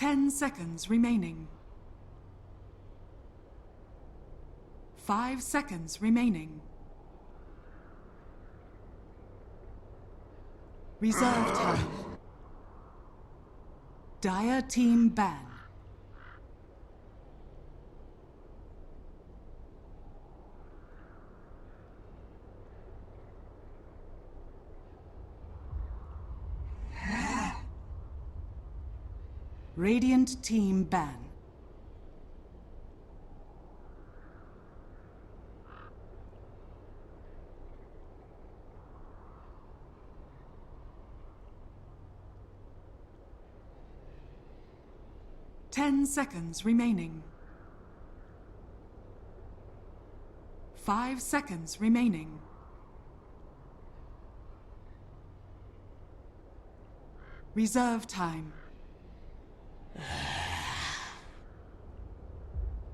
10 seconds remaining. 5 seconds remaining. Reserve time. Dire team ban. Radiant team ban. Ten seconds remaining. 5 seconds remaining. Reserve time.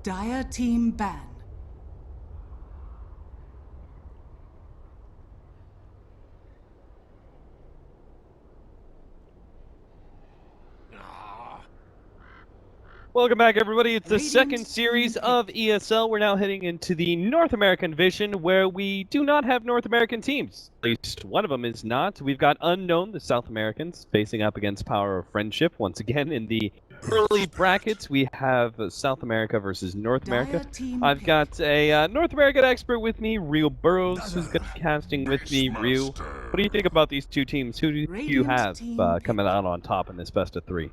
Dire team ban. Welcome back, everybody. It's the Radiant second series team of ESL. We're now heading into the North American division, where we do not have North American teams. At least one of them is not. We've got Unknown, the South Americans, facing up against Power of Friendship. Once again, in the early brackets, we have South America versus North America. I've got a North American expert with me, Real Burrows, who's got casting with me. Real, what do you think about these two teams? Who do you have coming out on top in this best of three?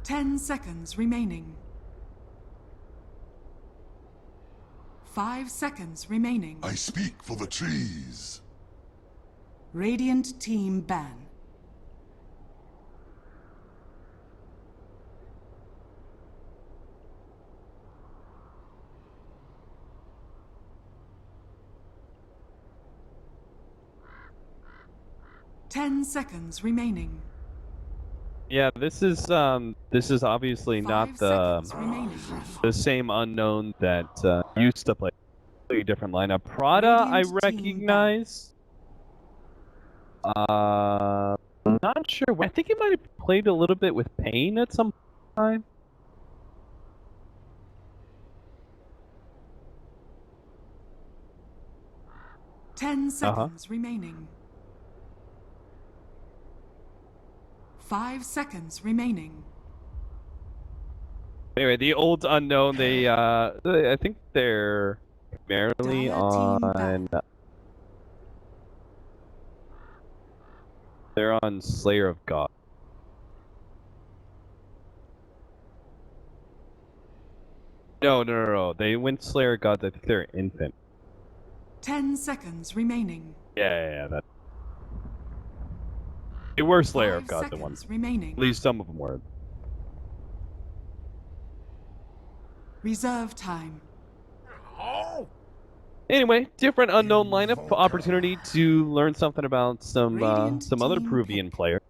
Ten seconds remaining. 5 seconds remaining. I speak for the trees. Radiant team ban. Ten seconds remaining. Yeah, this is obviously not the same Unknown that used to play a different lineup. Prada, I recognize. Not sure. I think he might have played a little bit with Pain at some time. Ten seconds remaining. 5 seconds remaining. Anyway, the old Unknown, they I think they're primarily on. They're on Slayer of God. No. They went Slayer of God. I think they're Infant. 10 seconds remaining. Yeah, that. They were Slayer of God, the ones. Remaining. At least some of them were. Reserve time. Anyway, different Unknown lineup. Opportunity to learn something about some other Peruvian player.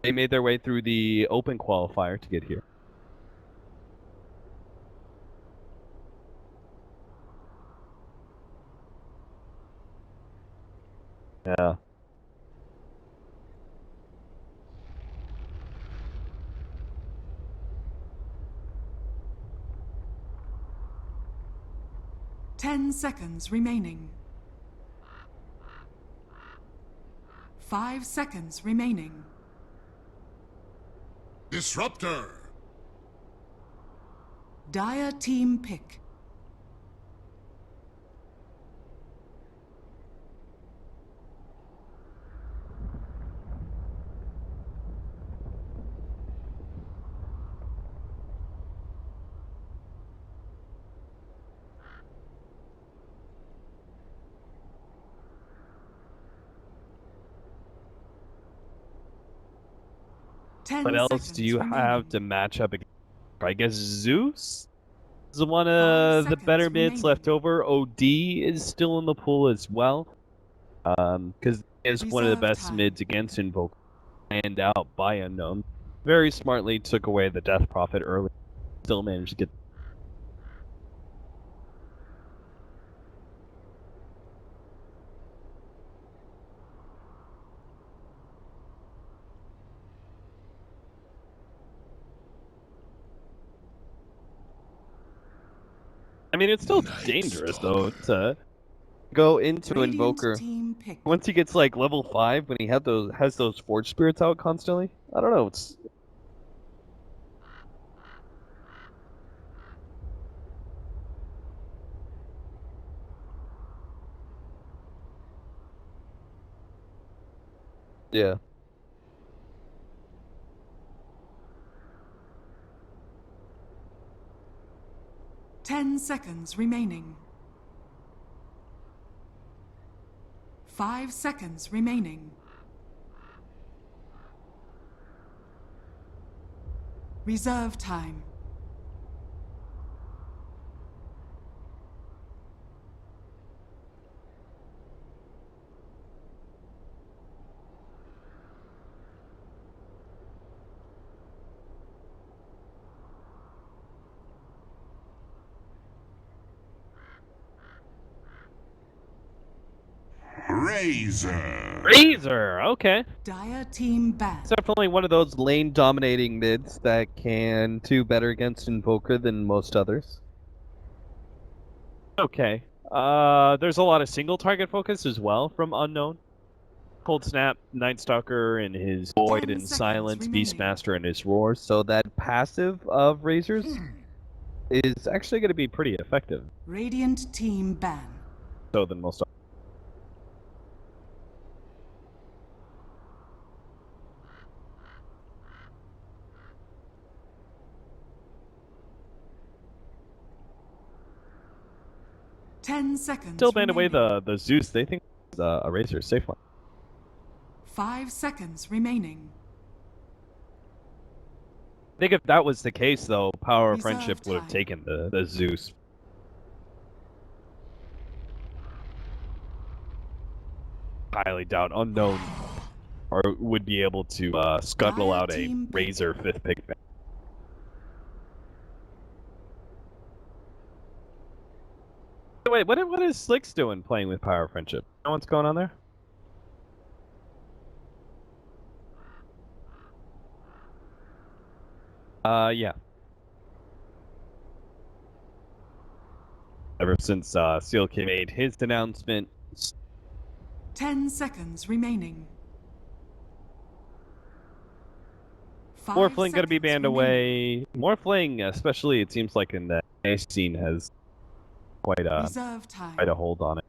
They made their way through the open qualifier to get here. Yeah. Ten seconds remaining. 5 seconds remaining. Disruptor. Dire team pick. What else do you have to match up against? I guess Zeus? is one 5 of the seconds better mids remaining. left over. OD is still in the pool as well. Because is one of the Reserve best time. mids against Invoker. And out by Unknown. Very smartly took away the Death Prophet early. Still managed to get. I mean, it's still dangerous though to go into Radiant Invoker. team pick. Once he gets like level 5, when he has those Forge Spirits out constantly, I don't know. It's yeah. 10 seconds remaining. 5 seconds remaining. Reserve time. Razor. Okay. Dire team ban. It's definitely one of those lane dominating mids that can do better against Invoker than most others. Okay. There's a lot of single target focus as well from Unknown. Cold Snap, Night Stalker, and his Void 10 and seconds Silence, remaining. Beastmaster, and his Roar. So that passive of Razors is actually going to be pretty effective. Radiant team ban. So than most. 10 seconds Still banned away remaining. the Zeus. They think it's a Razor safe one. 5 seconds remaining. I think if that was the case, though, Power of Reserve Friendship would have time. taken the Zeus. Highly doubt Unknown or would be able to scuttle Dire out a team pick. Razor 5th pick. Wait, what is Slicks doing playing with Power of Friendship? Know what's going on there? Yeah. Ever since Sealkid made his announcement, 10 seconds remaining. 5 Morphling gonna be seconds banned remaining. away. Morphling, especially, it seems like in the NA scene, has quite Reserve time. a hold on it.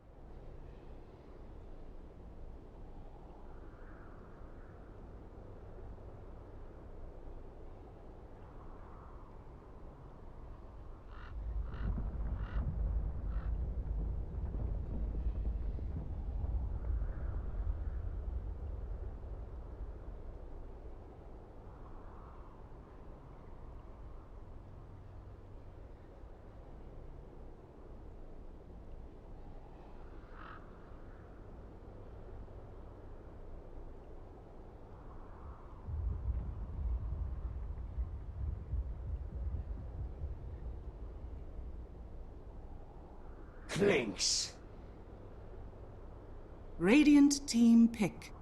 Clinks. Radiant team pick.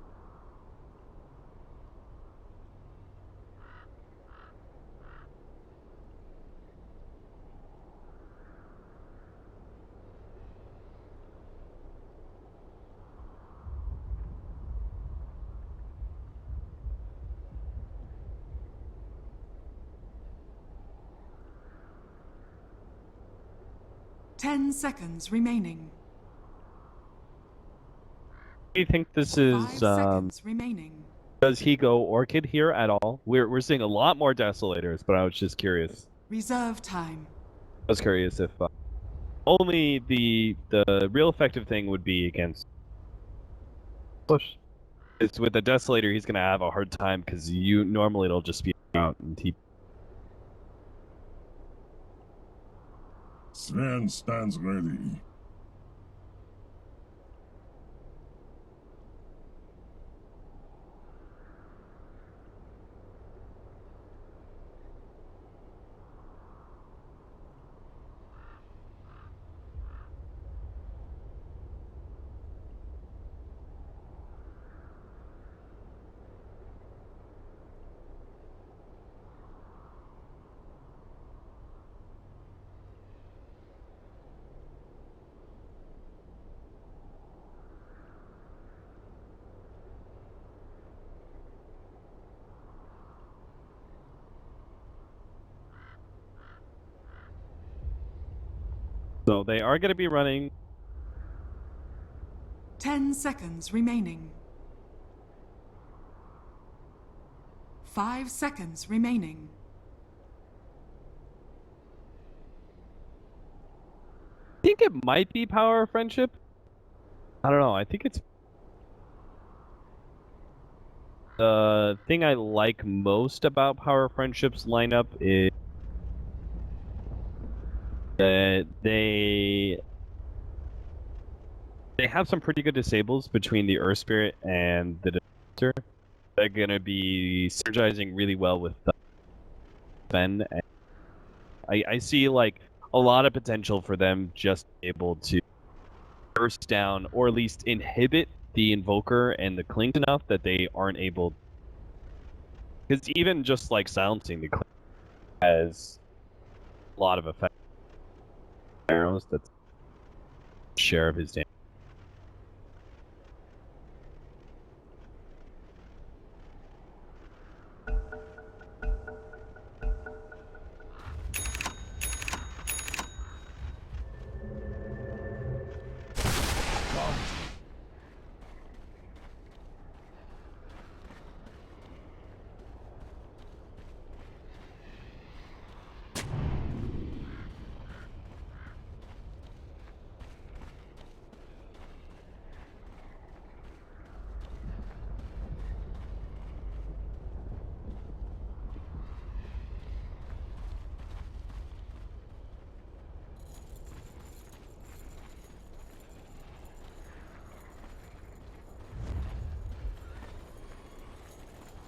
Ten seconds remaining. Do you think this 5 is seconds remaining. does he go Orchid here at all? We're seeing a lot more Desolators, but I was just curious. Reserve time. I was curious if only the real effective thing would be against push. It's with the Desolator, he's gonna have a hard time because normally it'll just be out and he. Sven stands ready. So they are going to be running. 10 seconds remaining. 5 seconds remaining. I think it might be Power of Friendship. I don't know. I think it's the thing I like most about Power of Friendship's lineup is that they have some pretty good disables between the Earth Spirit and the Defender. They're gonna be synergizing really well with Ben. And I see like a lot of potential for them just able to burst down or at least inhibit the Invoker and the Clink enough that they aren't able. Because even just like silencing the Clink has a lot of effect. Arrows, that's share of his damage.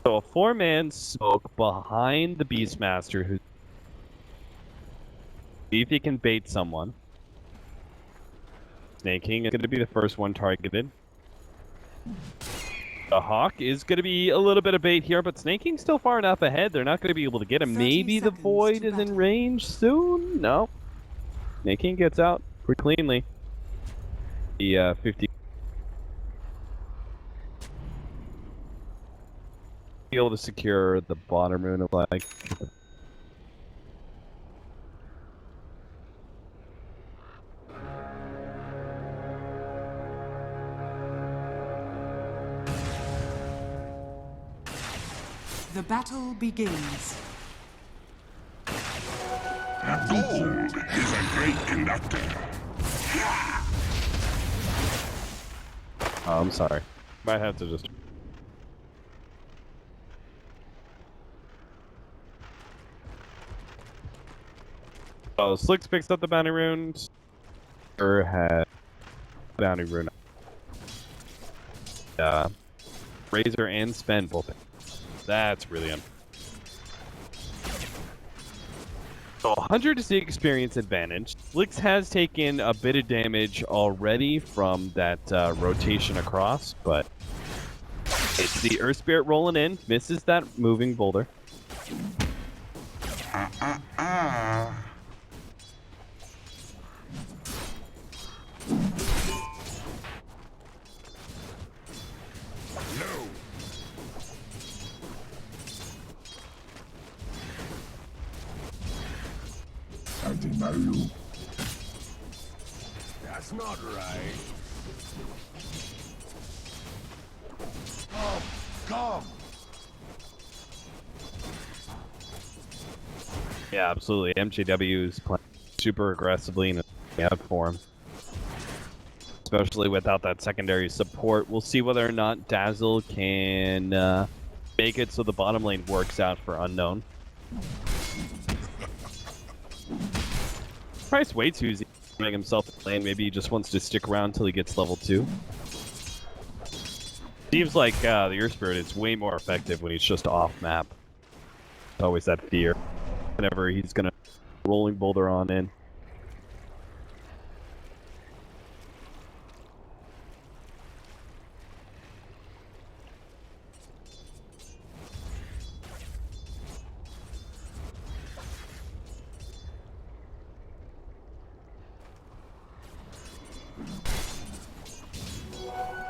So a 4-man smoke behind the Beastmaster who see if he can bait someone. Snake King is going to be the first one targeted. The Hawk is going to be a little bit of bait here, but Snake King's still far enough ahead. They're not going to be able to get him. 30 Maybe the seconds Void to is in battle. range soon? No. Snake King gets out pretty cleanly. The 50. Be able to secure the bottom rune of like. The battle begins. Gold is a great conductor. Oh, I'm sorry. Might have to just. Oh, Slicks picks up the bounty rune. Or had bounty rune. Razor and Spend both. That's really So 100 is the experience advantage. Slicks has taken a bit of damage already from that rotation across, but it's the Earth Spirit rolling in, misses that moving boulder. No. I deny you. That's not right. Come. Yeah, absolutely. MJW is playing super aggressively and out for him. Especially without that secondary support. We'll see whether or not Dazzle can make it so the bottom lane works out for Unknown. Price way too easy getting himself in lane. Maybe he just wants to stick around till he gets level 2. Seems like the Earth Spirit is way more effective when he's just off map. Always that fear whenever he's gonna rolling boulder on in.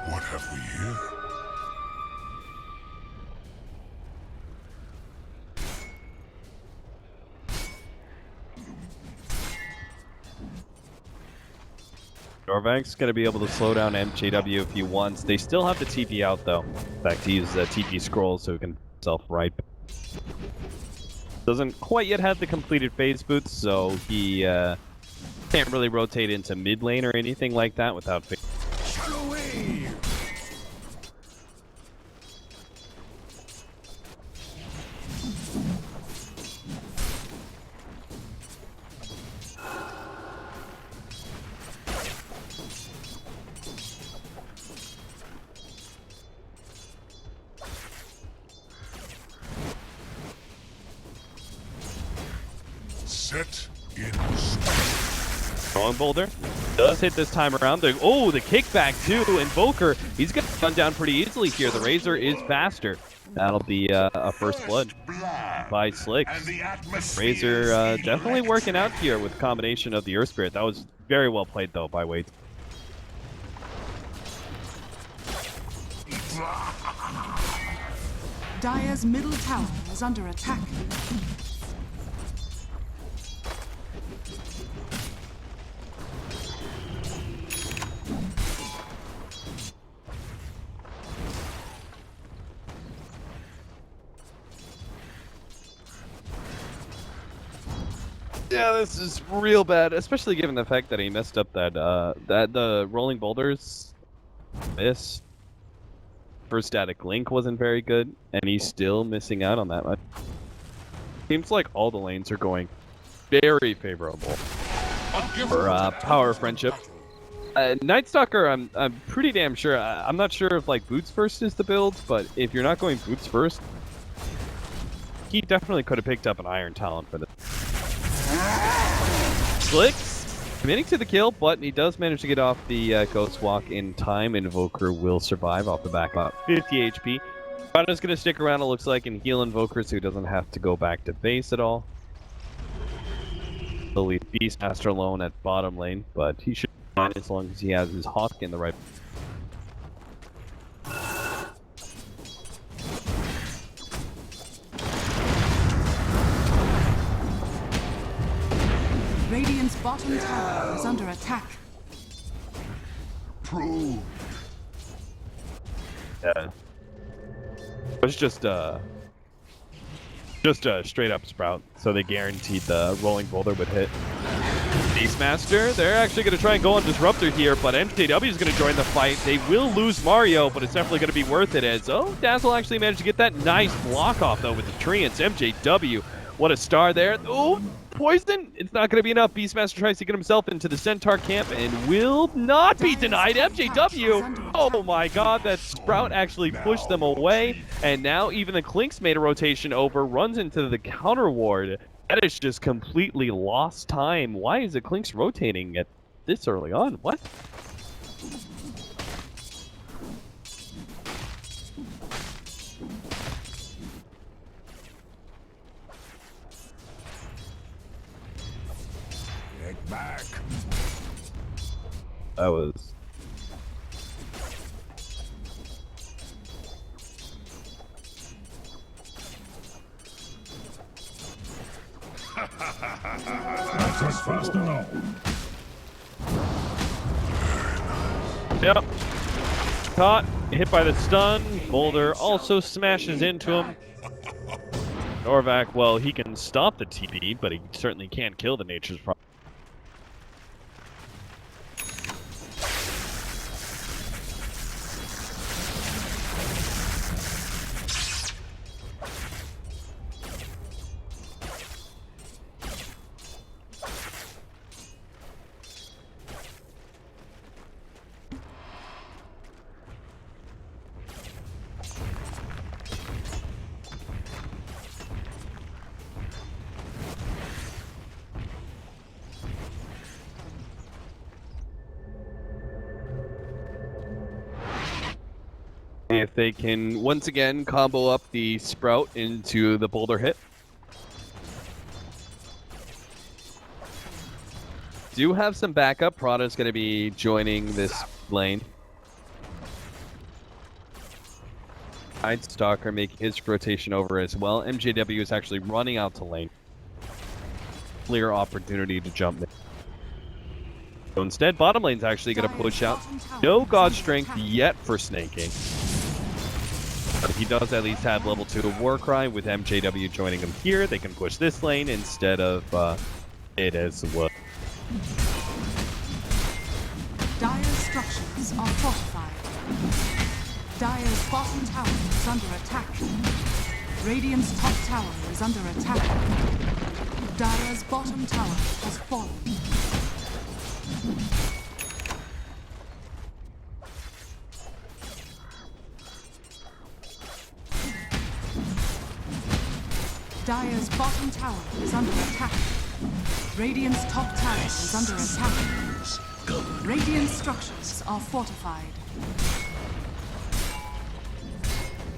What have we here? Norvag's going to be able to slow down MJW if he wants. They still have the TP out, though. In fact, he uses TP scroll so he can himself right. Doesn't quite yet have the completed phase boots, so he can't really rotate into mid lane or anything like that without phase. Set in stone. Rolling boulder does hit this time around. Oh, the kickback too. Invoker, he's going to run down pretty easily here. The Razor is faster. That'll be a first blood by Slicks. Razor definitely working out here with a combination of the Earth Spirit. That was very well played though by Wade. Dire's middle tower is under attack. Yeah, this is real bad, especially given the fact that he messed up that the rolling boulders miss. First static link wasn't very good, and he's still missing out on that much. Seems like all the lanes are going very favorable for Power of Friendship. Nightstalker, I'm pretty damn sure. I'm not sure if like boots first is the build, but if you're not going boots first, he definitely could have picked up an Iron Talent for this. Slicks committing to the kill, but he does manage to get off the Ghost Walk in time. Invoker will survive off the back about 50 HP. Rana's going to stick around, it looks like, and heal Invoker so he doesn't have to go back to base at all. He'll leave Beastmaster alone at bottom lane, but he should be fine as long as he has his Hawk in the right. Radiant's bottom tower is under attack. Prove. Yeah. It was just a straight up sprout, so they guaranteed the rolling boulder would hit. Beastmaster, they're actually going to try and go on Disruptor here, but MJW is going to join the fight. They will lose Mario, but it's definitely going to be worth it as, Dazzle actually managed to get that nice block off though with the Treants. MJW, what a star there. Oh, poison! It's not going to be enough. Beastmaster tries to get himself into the Centaur camp and will not be denied. MJW! Oh my god, that Sprout actually pushed them away. And now even the Clinks made a rotation over, runs into the counter ward. That is just completely lost time. Why is the Clinks rotating at this early on? What? Back. That was... That was fast enough. Yep. Caught, hit by the stun. Boulder also smashes into him. Norvac, well, he can stop the TP, but he certainly can't kill the Nature's Prophet. If they can once again combo up the Sprout into the Boulder hit. Do have some backup. Prada's going to be joining this lane. Tide Stalker making his rotation over as well. MJW is actually running out to lane. Clear opportunity to jump in. So instead, bottom lane's actually going to push out. No God Strength yet for Snaking. But he does at least have level 2 of Warcry. With MJW joining him here, they can push this lane instead of it as well. Dire's structures are fortified. Dire's bottom tower is under attack. Radiant's top tower is under attack. Dire's bottom tower has fallen. Dire's bottom tower is under attack. Radiant's top tower is under attack. Radiant structures are fortified.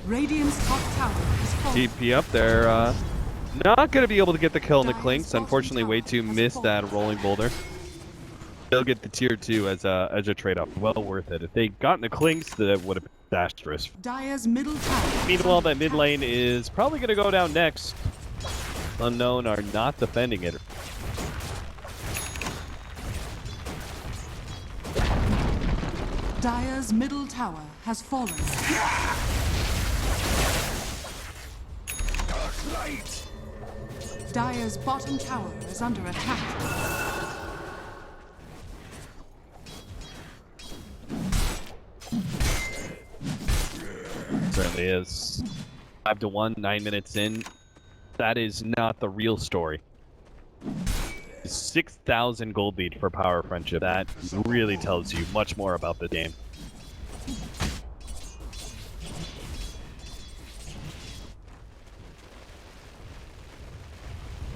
Radiant's top tower is fallen. TP up there. Not going to be able to get the kill on the Clinks. Unfortunately, Way2 missed that rolling boulder. They'll get the tier 2 as a trade-off. Well worth it. If they gotten the Clinks, that would have been disastrous. Dire's middle tower. Meanwhile, that mid lane is probably going to go down next. Unknown are not defending it. Dire's middle tower has fallen. Dark light. Dire's bottom tower is under attack. Certainly is. 5-1, 9 minutes in. That is not the real story. 6,000 gold lead for Power of Friendship. That really tells you much more about the game.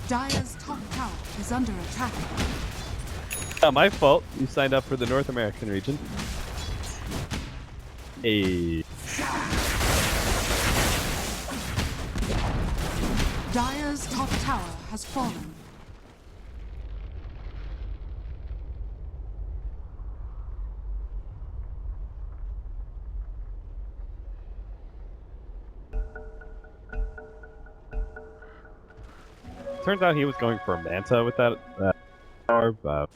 Dire's top tower is under attack. Not my fault. You signed up for the North American region. Hey. Dire's top tower has fallen. Turns out he was going for Manta with that power, but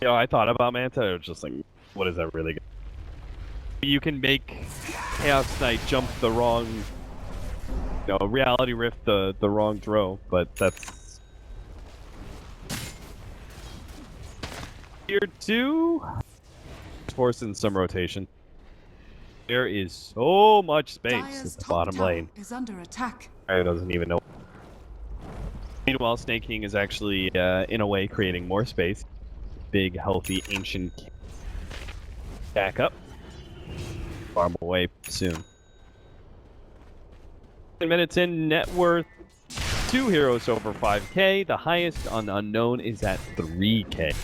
you know, I thought about Manta. It was just like, what is that really good? You can make Chaos Knight jump the wrong, you know, Reality Rift the wrong throw, but that's tier 2. Forcing some rotation. There is so much space Dire's at the top bottom tower lane. is under attack. I doesn't even know. Meanwhile, Snake King is actually, in a way, creating more space. Big, healthy, ancient back up. Farm away soon. 10 minutes in, net worth 2 heroes over 5k. The highest on Unknown is at 3k.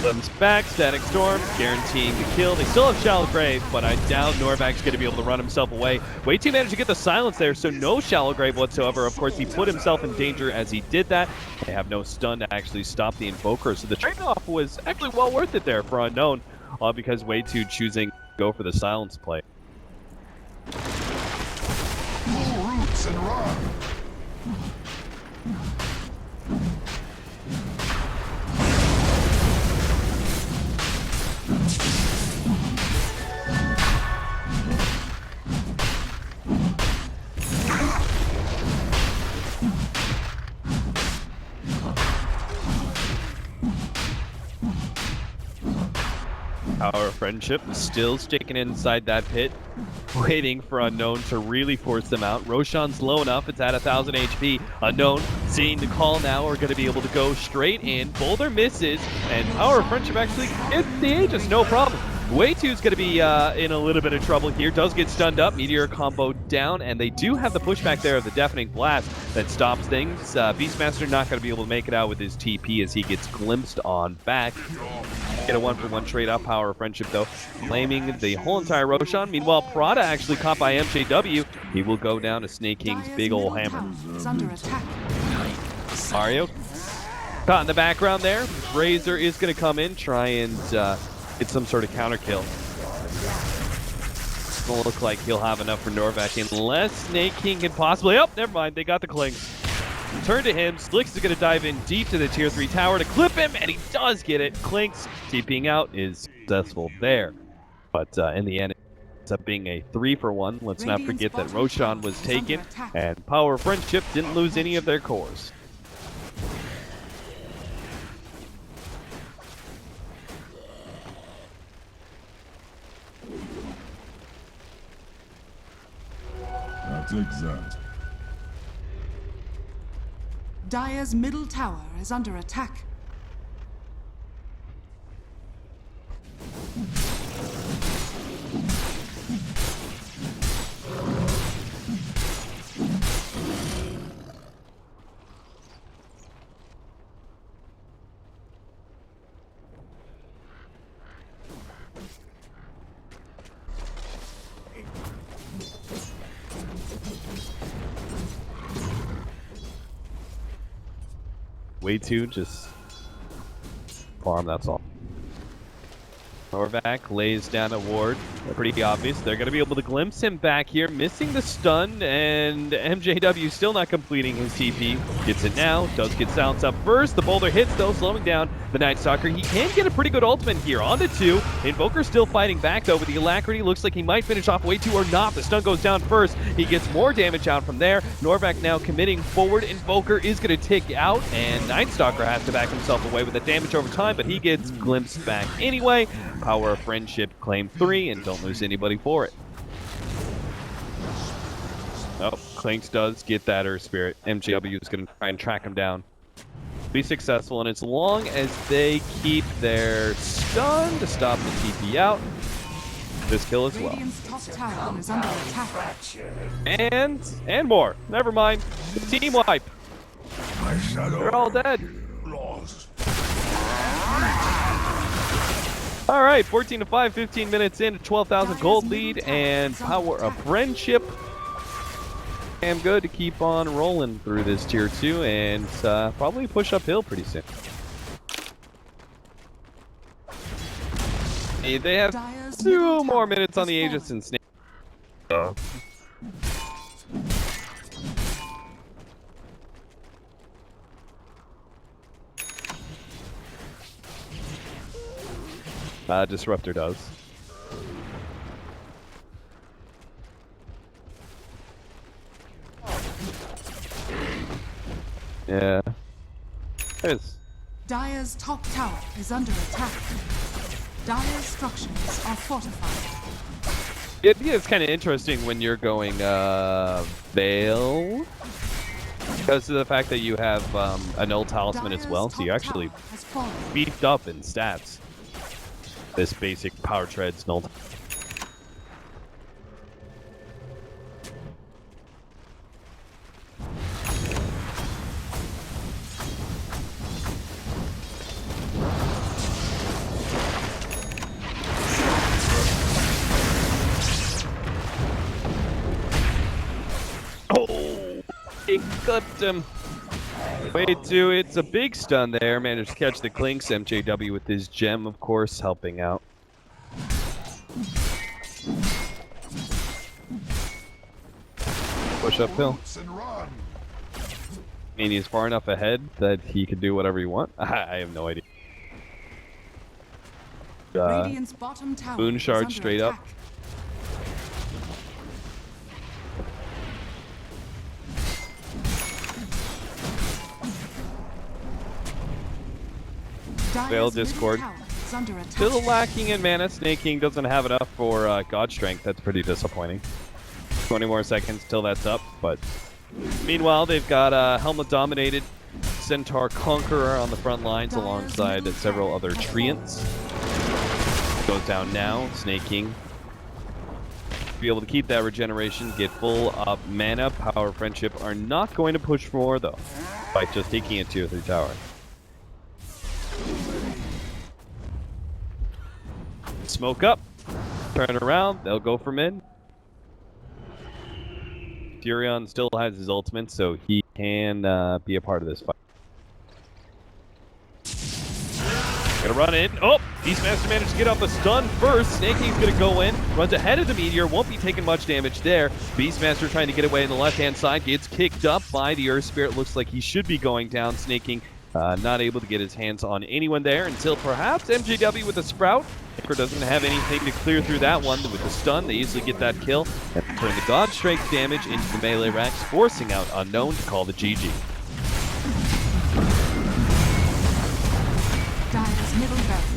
Comes back, Static Storm, guaranteeing the kill. They still have Shallow Grave, but I doubt Norvag's going to be able to run himself away. Way2 managed to get the silence there, so no Shallow Grave whatsoever. Of course, he put himself in danger as he did that. They have no stun to actually stop the Invoker, so the trade-off was actually well worth it there for Unknown, because Way2 choosing to go for the silence play. Pull roots and run. Power of Friendship still sticking inside that pit, waiting for Unknown to really force them out. Roshan's low enough, it's at 1000 HP. Unknown, seeing the call now, are going to be able to go straight in. Boulder misses, and Power of Friendship actually gets the Aegis, no problem. Way2's going to be in a little bit of trouble here. Does get stunned up, Meteor combo down, and they do have the pushback there of the Deafening Blast that stops things. Beastmaster not going to be able to make it out with his TP as he gets glimpsed on back. Get a 1-for-1 trade up. Power of Friendship, though, claiming the whole entire Roshan. Meanwhile, Prada actually caught by MJW. He will go down to Snake King's big ol' hammer. Mario caught in the background there. Razor is going to come in, try and get some sort of counter kill. Doesn't look like he'll have enough for Norvak unless Snake King can possibly... Oh, never mind. They got the Klings. Turn to him. Slicks is going to dive in deep to the tier 3 tower to clip him, and he does get it. Clinks TPing out is successful there. But in the end, it ends up being a 3-for-1. Let's not forget that Roshan was taken, and Power of Friendship didn't lose any of their cores. I'll take that. Dire's middle tower is under attack. Way2 just farm, that's all. Norvak lays down a ward. Pretty obvious. They're going to be able to glimpse him back here, missing the stun, and MJW still not completing his TP. Gets it now, does get silenced up first. The boulder hits, though, slowing down the Night Stalker. He can get a pretty good ultimate here. On to 2. Invoker still fighting back, though, with the alacrity. Looks like he might finish off Way2 or not. The stun goes down first. He gets more damage out from there. Norvak now committing forward. Invoker is going to tick out, and Night Stalker has to back himself away with the damage over time, but he gets glimpsed back anyway. Power of Friendship claim 3 and don't lose anybody for it. Oh, Clinks does get that Earth Spirit. MJW is going to try and track him down. Be successful, and as long as they keep their stun to stop the TP out, this kill as well. Radiant's top tower is under attack. And more. Never mind. Team wipe. They're all dead. All right, 14-5, 15 minutes in, 12,000 gold lead, and Power of Friendship. Damn good to keep on rolling through this tier 2 and probably push uphill pretty soon. Hey, they have 2 more minutes on the Aegis and Snake. Disruptor does. Yeah. There's... Dire's top tower is under attack. Dire's structures are fortified. Yeah, it's kind of interesting when you're going Veil, because of the fact that you have a null talisman as well, so you actually beefed up in stats. This basic power treads null. Oh, it got him. Way2, it's a big stun there. Managed to catch the Clinks. MJW with his gem, of course, helping out. Push uphill. I mean, he's far enough ahead that he can do whatever he wants. I have no idea. Radiant's bottom tower Moon Shard is straight under up. attack. Veil Dire's Discord. middle tower is under attack. Still lacking in mana. Snake King doesn't have enough for God Strength. That's pretty disappointing. 20 more seconds till that's up, but meanwhile, they've got Helmet-dominated Centaur Conqueror on the front lines alongside several other Treants. Goes down now. Snake King be able to keep that regeneration, get full up mana. Power of Friendship are not going to push more, though, by just taking a tier 3 tower. Smoke up. Turn around. They'll go for mid. Furion still has his ultimate, so he can be a part of this fight. Gonna run in. Oh! Beastmaster managed to get off the stun first. Snake King's gonna go in. Runs ahead of the Meteor. Won't be taking much damage there. Beastmaster trying to get away on the left-hand side. Gets kicked up by the Earth Spirit. Looks like he should be going down. Snake King not able to get his hands on anyone there until perhaps MJW with a Sprout. Anchor doesn't have anything to clear through that one. With the stun, they easily get that kill and turn the God Strength damage into the melee racks, forcing out Unknown to call the GG. Dire's middle barracks.